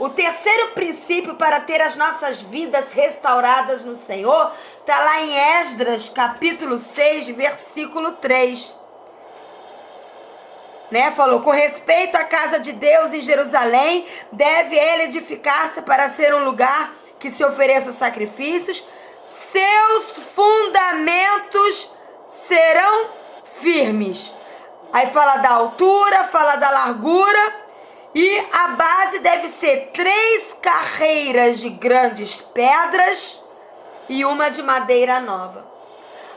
O terceiro princípio para ter as nossas vidas restauradas no Senhor está lá em Esdras, capítulo 6, versículo 3. Falou, com respeito à casa de Deus em Jerusalém, deve ela edificar-se para ser um lugar que se ofereça sacrifícios. Seus fundamentos serão firmes. Aí fala da altura, fala da largura. E a base deve ser 3 carreiras de grandes pedras e uma de madeira nova.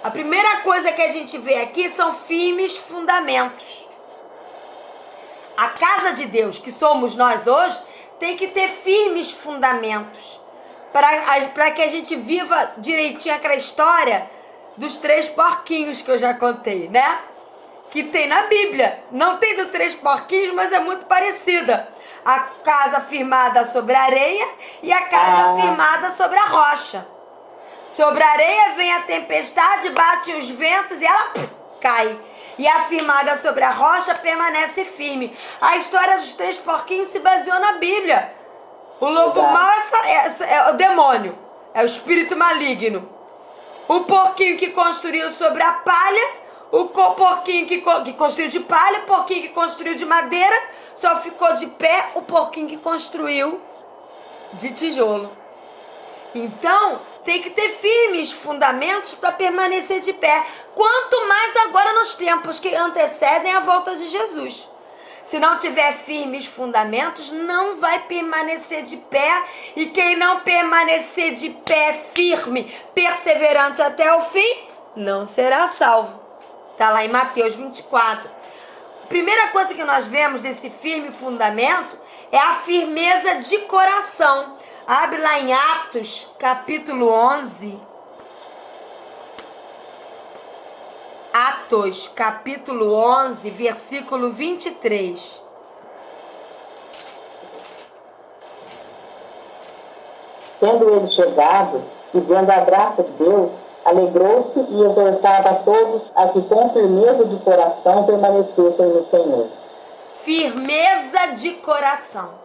A primeira coisa que a gente vê aqui são firmes fundamentos. A casa de Deus, que somos nós hoje, tem que ter firmes fundamentos. Para que a gente viva direitinho aquela história dos 3 porquinhos que eu já contei, que tem na Bíblia. Não tem dos 3 porquinhos, mas é muito parecida. A casa firmada sobre a areia e a casa firmada sobre a rocha. Sobre a areia vem a tempestade, bate os ventos e ela cai. E a firmada sobre a rocha permanece firme. A história dos 3 porquinhos se baseou na Bíblia. O lobo mau é o demônio, é o espírito maligno. O porquinho que construiu sobre a palha, o porquinho que construiu de palha, o porquinho que construiu de madeira, só ficou de pé o porquinho que construiu de tijolo. Então, tem que ter firmes fundamentos para permanecer de pé. Quanto mais agora nos tempos que antecedem a volta de Jesus. Se não tiver firmes fundamentos, não vai permanecer de pé. E quem não permanecer de pé firme, perseverante até o fim, não será salvo. Está lá em Mateus 24. A primeira coisa que nós vemos desse firme fundamento é a firmeza de coração. Abre lá em Atos, capítulo 11. Atos, capítulo 11, versículo 23. Tendo ele chegado e vendo a graça de Deus, alegrou-se e exortava a todos a que com firmeza de coração permanecessem no Senhor. Firmeza de coração.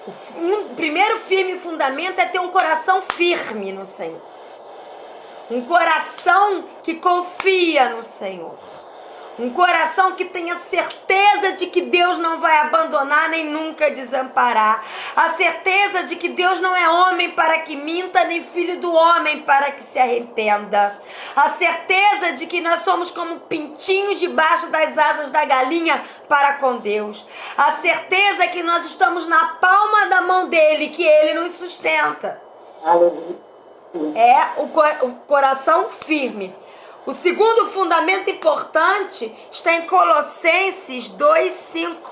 O primeiro firme fundamento é ter um coração firme no Senhor. Um coração que confia no Senhor. Um coração que tenha certeza de que Deus não vai abandonar nem nunca desamparar. A certeza de que Deus não é homem para que minta, nem filho do homem para que se arrependa. A certeza de que nós somos como pintinhos debaixo das asas da galinha para com Deus. A certeza que nós estamos na palma da mão dele, que ele nos sustenta. Aleluia. É o coração firme. O segundo fundamento importante está em Colossenses 2:5.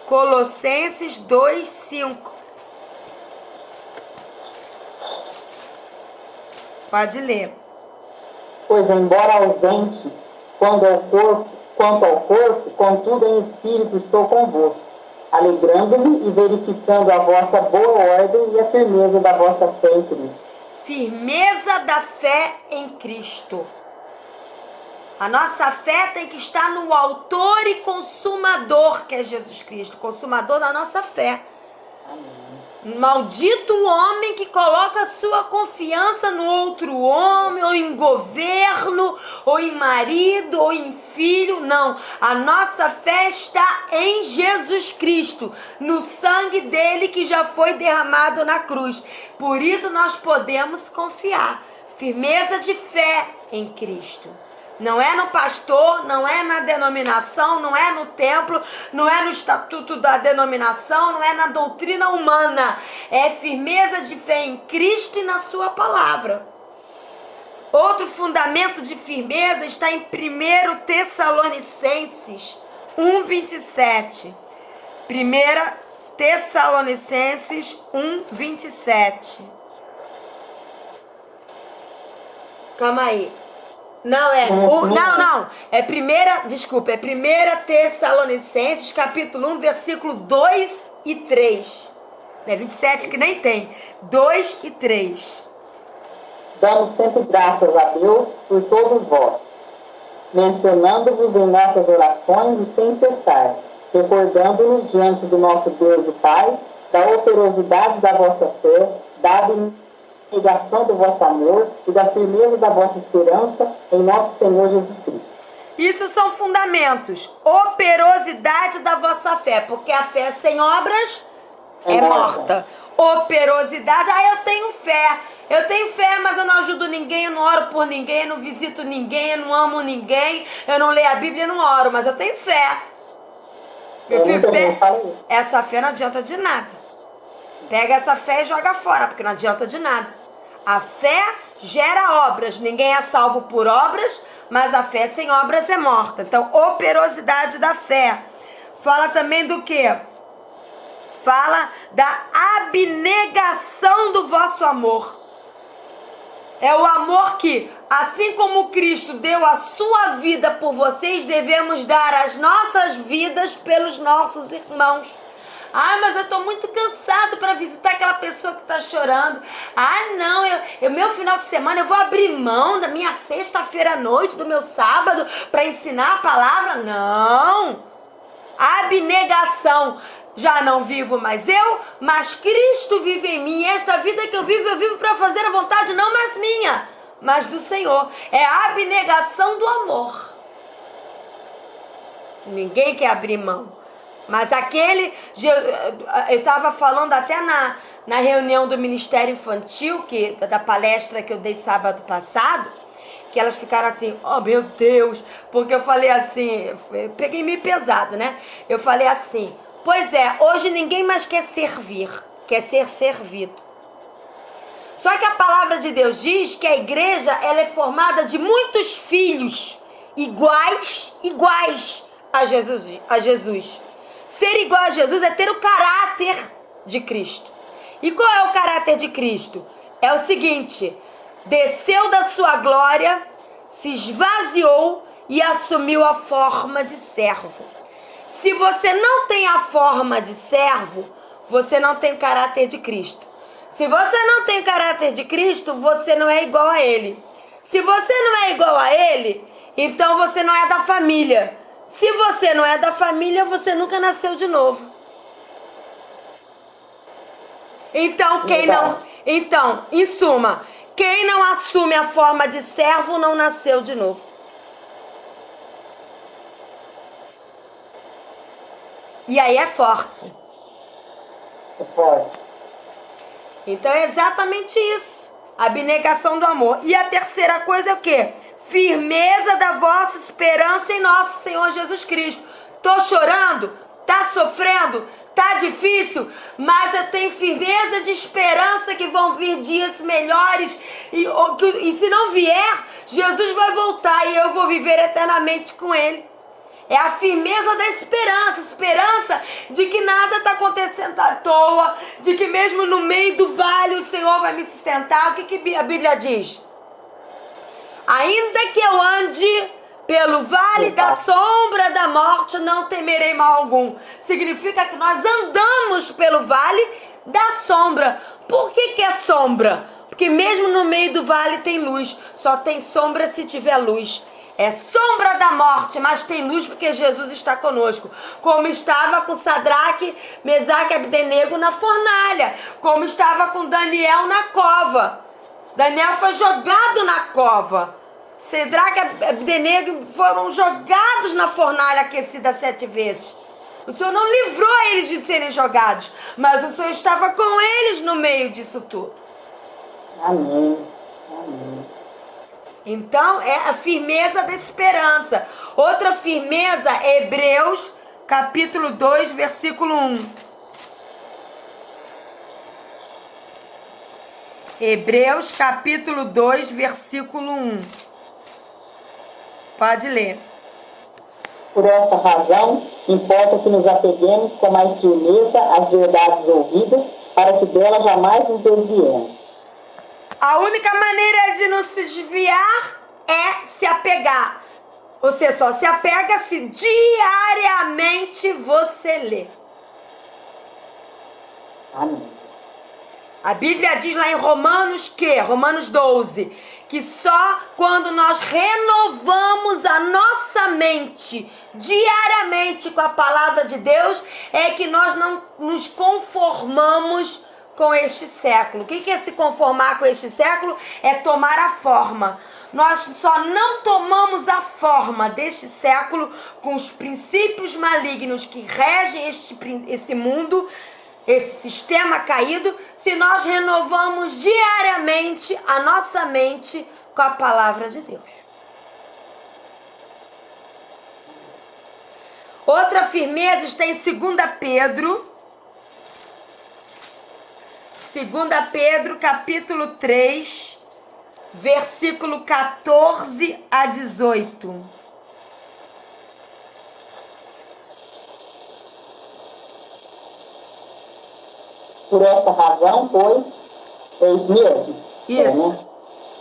Colossenses 2:5. Pode ler. Pois embora ausente, quanto ao corpo, contudo em espírito estou convosco, alegrando-me e verificando a vossa boa ordem e a firmeza da vossa fé em Cristo. Firmeza da fé em Cristo. A nossa fé tem que estar no autor e consumador, que é Jesus Cristo, consumador da nossa fé. Amém. Maldito o homem que coloca sua confiança no outro homem, ou em governo, ou em marido, ou em filho. Não, a nossa fé está em Jesus Cristo, no sangue dele que já foi derramado na cruz. Por isso nós podemos confiar. Firmeza de fé em Cristo. Não é no pastor, não é na denominação, não é no templo, não é no estatuto da denominação, não é na doutrina humana. É firmeza de fé em Cristo e na sua palavra. Outro fundamento de firmeza está em 1 Tessalonicenses 1:27. 1 Tessalonicenses 1:27. Calma aí. Não, é 1 Tessalonicenses, capítulo 1, versículo 2 e 3. Não é 27 que nem tem. 2 e 3. Damos sempre graças a Deus por todos vós, mencionando-vos em nossas orações e sem cessar, recordando-nos diante do nosso Deus e Pai, da operosidade da vossa fé, da abnegação do vosso amor e da firmeza da vossa esperança em nosso Senhor Jesus Cristo. Isso são fundamentos. Operosidade da vossa fé, porque a fé sem obras é morta. Operosidade, eu tenho fé. Eu tenho fé, mas eu não ajudo ninguém, eu não oro por ninguém, eu não visito ninguém, eu não amo ninguém, eu não leio a Bíblia, eu não oro, mas eu tenho fé. Meu filho, essa fé não adianta de nada. Pega essa fé e joga fora, porque não adianta de nada. A fé gera obras, ninguém é salvo por obras, mas a fé sem obras é morta. Então, operosidade da fé. Fala também do quê? Fala da abnegação do vosso amor. É o amor que, assim como Cristo deu a sua vida por vocês, devemos dar as nossas vidas pelos nossos irmãos. Mas eu estou muito cansado para visitar aquela pessoa que está chorando. Não, meu final de semana eu vou abrir mão da minha sexta-feira à noite, do meu sábado, para ensinar a palavra. Não! Abnegação. Já não vivo mais eu, mas Cristo vive em mim. Esta vida que eu vivo para fazer a vontade não mais minha, mas do Senhor. É a abnegação do amor. Ninguém quer abrir mão. Mas aquele, eu estava falando até na reunião do Ministério Infantil, da palestra que eu dei sábado passado, que elas ficaram assim, oh meu Deus, porque eu falei assim, eu peguei meio pesado, né? Eu falei assim, pois é, hoje ninguém mais quer servir, quer ser servido. Só que a palavra de Deus diz que a igreja, ela é formada de muitos filhos iguais a Jesus. Ser igual a Jesus é ter o caráter de Cristo. E qual é o caráter de Cristo? É o seguinte, desceu da sua glória, se esvaziou e assumiu a forma de servo. Se você não tem a forma de servo, você não tem o caráter de Cristo. Se você não tem o caráter de Cristo, você não é igual a Ele. Se você não é igual a Ele, então você não é da família. Se você não é da família, você nunca nasceu de novo. Então, em suma, quem não assume a forma de servo não nasceu de novo. E aí é forte. É forte. Então é exatamente isso. A abnegação do amor. E a terceira coisa é o quê? Firmeza da vossa esperança em nosso Senhor Jesus Cristo. Tô chorando? Tá sofrendo? Tá difícil? Mas eu tenho firmeza de esperança que vão vir dias melhores. E se não vier, Jesus vai voltar e eu vou viver eternamente com Ele. É a firmeza da esperança. Esperança de que nada está acontecendo à toa. De que mesmo no meio do vale o Senhor vai me sustentar. O que a Bíblia diz? Ainda que eu ande pelo vale da sombra da morte, não temerei mal algum. Significa que nós andamos pelo vale da sombra. Por que é sombra? Porque mesmo no meio do vale tem luz. Só tem sombra se tiver luz. É sombra da morte, mas tem luz porque Jesus está conosco. Como estava com Sadraque, Mesaque e Abdenego na fornalha. Como estava com Daniel na cova. Daniel foi jogado na cova. Sadraque e Abdenego foram jogados na fornalha aquecida 7 vezes. O Senhor não livrou eles de serem jogados, mas o Senhor estava com eles no meio disso tudo. Amém. Amém. Então é a firmeza da esperança. Outra firmeza é Hebreus capítulo 2, versículo 1. Hebreus capítulo 2, versículo 1. Pode ler. Por esta razão, importa que nos apeguemos com mais firmeza às verdades ouvidas, para que delas jamais nos desviemos. A única maneira de não se desviar é se apegar. Você só se apega se diariamente você lê. Amém. A Bíblia diz lá em Romanos que, Romanos 12, que só quando nós renovamos a nossa mente diariamente com a palavra de Deus é que nós não nos conformamos com este século. O que é se conformar com este século? É tomar a forma. Nós só não tomamos a forma deste século com os princípios malignos que regem esse mundo, esse sistema caído, se nós renovamos diariamente a nossa mente com a palavra de Deus. Outra firmeza está em 2 Pedro. 2 Pedro, capítulo 3, versículo 14 a 18. Por esta razão, pois, é isso mesmo? Isso. Né?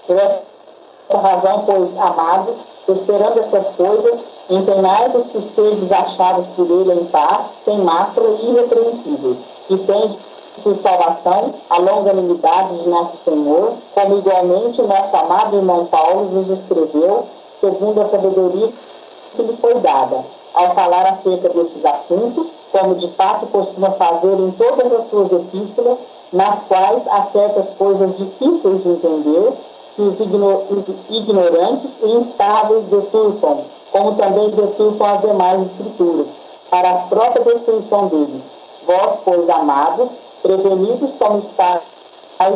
Por esta razão, pois, amados, esperando estas coisas, empenhai-vos por seres achados por ele em paz, sem mácula e irrepreensíveis, e tende por salvação a longanimidade de nosso Senhor, como igualmente o nosso amado irmão Paulo nos escreveu, segundo a sabedoria que lhe foi dada, ao falar acerca desses assuntos, como de fato costuma fazer em todas as suas epístolas, nas quais há certas coisas difíceis de entender, que os ignorantes e instáveis deturpam, como também deturpam as demais escrituras, para a própria destruição deles. Vós, pois, amados, prevenidos como estáis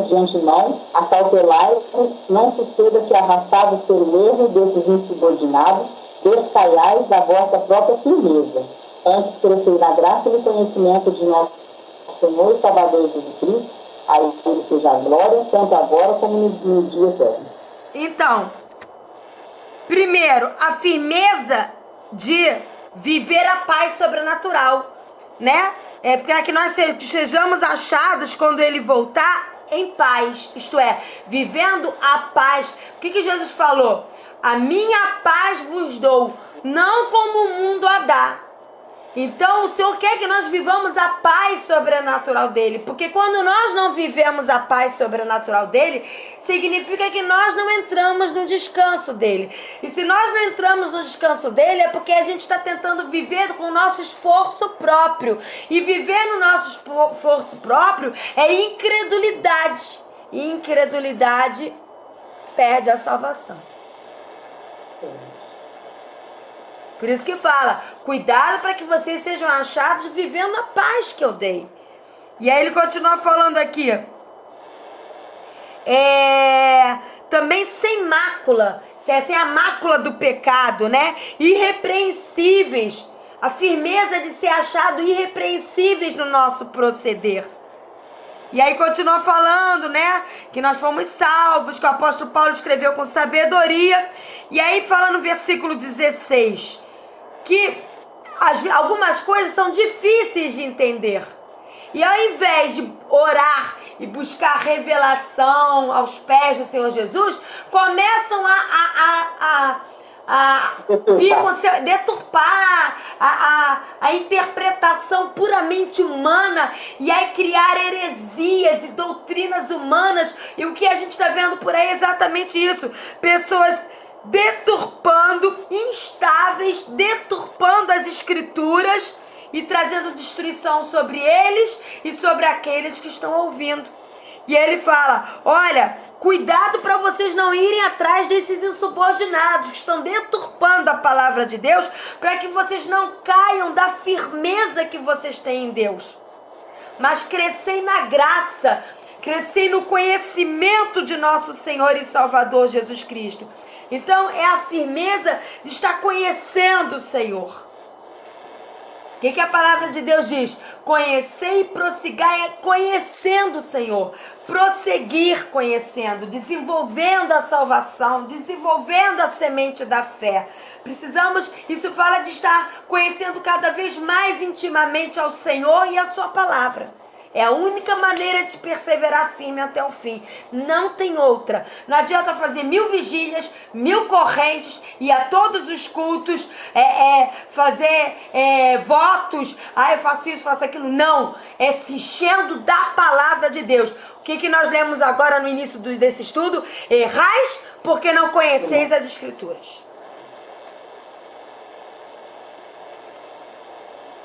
de antemão, acautelai-vos, não suceda que, arrastados pelo erro desses insubordinados, descaiais da vossa própria firmeza. Antes crescei na graça e no conhecimento de nosso Senhor e Salvador Jesus Cristo, a ele seja a glória, tanto agora como no dia eterno. Então, primeiro, a firmeza de viver a paz sobrenatural, né? É para que nós sejamos achados quando ele voltar em paz, isto é, vivendo a paz. O que Jesus falou? A minha paz vos dou, não como o mundo a dá. Então o Senhor quer que nós vivamos a paz sobrenatural dele, porque quando nós não vivemos a paz sobrenatural dele, significa que nós não entramos no descanso dele. E se nós não entramos no descanso dele, é porque a gente está tentando viver com o nosso esforço próprio. E viver no nosso esforço próprio é incredulidade. E incredulidade perde a salvação. Por isso que fala, cuidado para que vocês sejam achados vivendo a paz que eu dei. E aí ele continua falando aqui. Também sem mácula, sem a mácula do pecado, né? Irrepreensíveis. A firmeza de ser achado irrepreensíveis no nosso proceder. E aí continua falando, né? Que nós fomos salvos, que o apóstolo Paulo escreveu com sabedoria. E aí fala no versículo 16, que algumas coisas são difíceis de entender. E ao invés de orar e buscar revelação aos pés do Senhor Jesus, começam a deturpar a interpretação puramente humana e aí criar heresias e doutrinas humanas. E o que a gente está vendo por aí é exatamente isso. Pessoas deturpando, instáveis, deturpando as escrituras e trazendo destruição sobre eles e sobre aqueles que estão ouvindo. E ele fala, olha, cuidado para vocês não irem atrás desses insubordinados que estão deturpando a palavra de Deus, para que vocês não caiam da firmeza que vocês têm em Deus. Mas crescei na graça, crescei no conhecimento de nosso Senhor e Salvador Jesus Cristo. Então é a firmeza de estar conhecendo o Senhor. O que a palavra de Deus diz? Conhecer e prossigar é conhecendo o Senhor. Prosseguir conhecendo, desenvolvendo a salvação, desenvolvendo a semente da fé. Precisamos, isso fala de estar conhecendo cada vez mais intimamente ao Senhor e a sua palavra. É a única maneira de perseverar firme até o fim. Não tem outra. Não adianta fazer 1000 vigílias, 1000 correntes, ir a todos os cultos, fazer votos. Ah, eu faço isso, faço aquilo. Não. É se enchendo da palavra de Deus. O que nós lemos agora no início desse estudo? Errais porque não conheceis as Escrituras.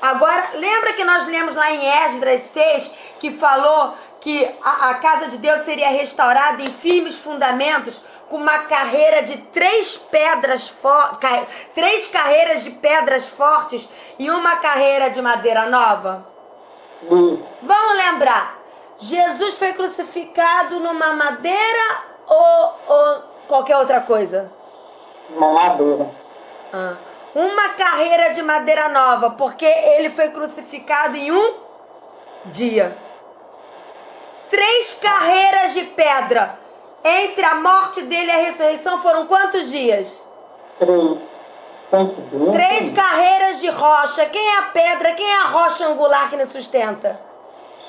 Agora, lembra que nós lemos lá em Esdras 6, que falou que a casa de Deus seria restaurada em firmes fundamentos, com uma carreira de 3 carreiras de pedras fortes e uma carreira de madeira nova? Vamos lembrar, Jesus foi crucificado numa madeira ou qualquer outra coisa? Uma madeira. Uma carreira de madeira nova, porque ele foi crucificado em um dia. 3 carreiras de pedra. Entre a morte dele e a ressurreição foram quantos dias? 3. 3 carreiras de rocha. Quem é a pedra? Quem é a rocha angular que nos sustenta?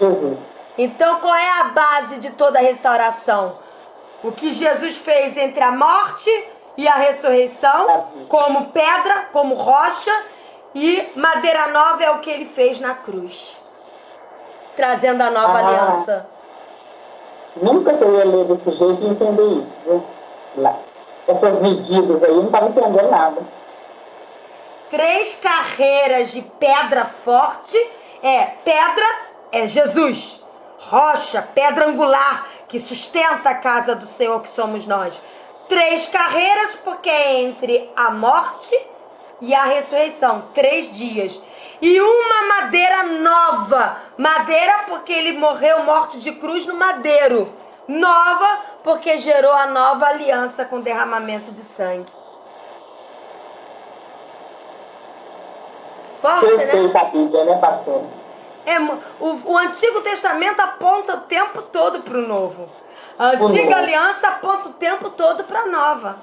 Jesus. Então qual é a base de toda a restauração? O que Jesus fez entre a morte e a ressurreição, como pedra, como rocha, e madeira nova é o que ele fez na cruz, trazendo a nova aliança. Nunca que eu ia ler desse jeito e entender isso, viu? Essas medidas aí, eu não estava entendendo nada. 3 carreiras de pedra forte, pedra é Jesus, rocha, pedra angular, que sustenta a casa do Senhor, que somos nós. 3 carreiras, porque é entre a morte e a ressurreição, 3 dias. E uma madeira nova. Madeira porque ele morreu morte de cruz no madeiro. Nova porque gerou a nova aliança com derramamento de sangue. Forte, né? Perfeita a Bíblia, né, pastor? O Antigo Testamento aponta o tempo todo para o Novo. A antiga aliança aponta o tempo todo para a nova.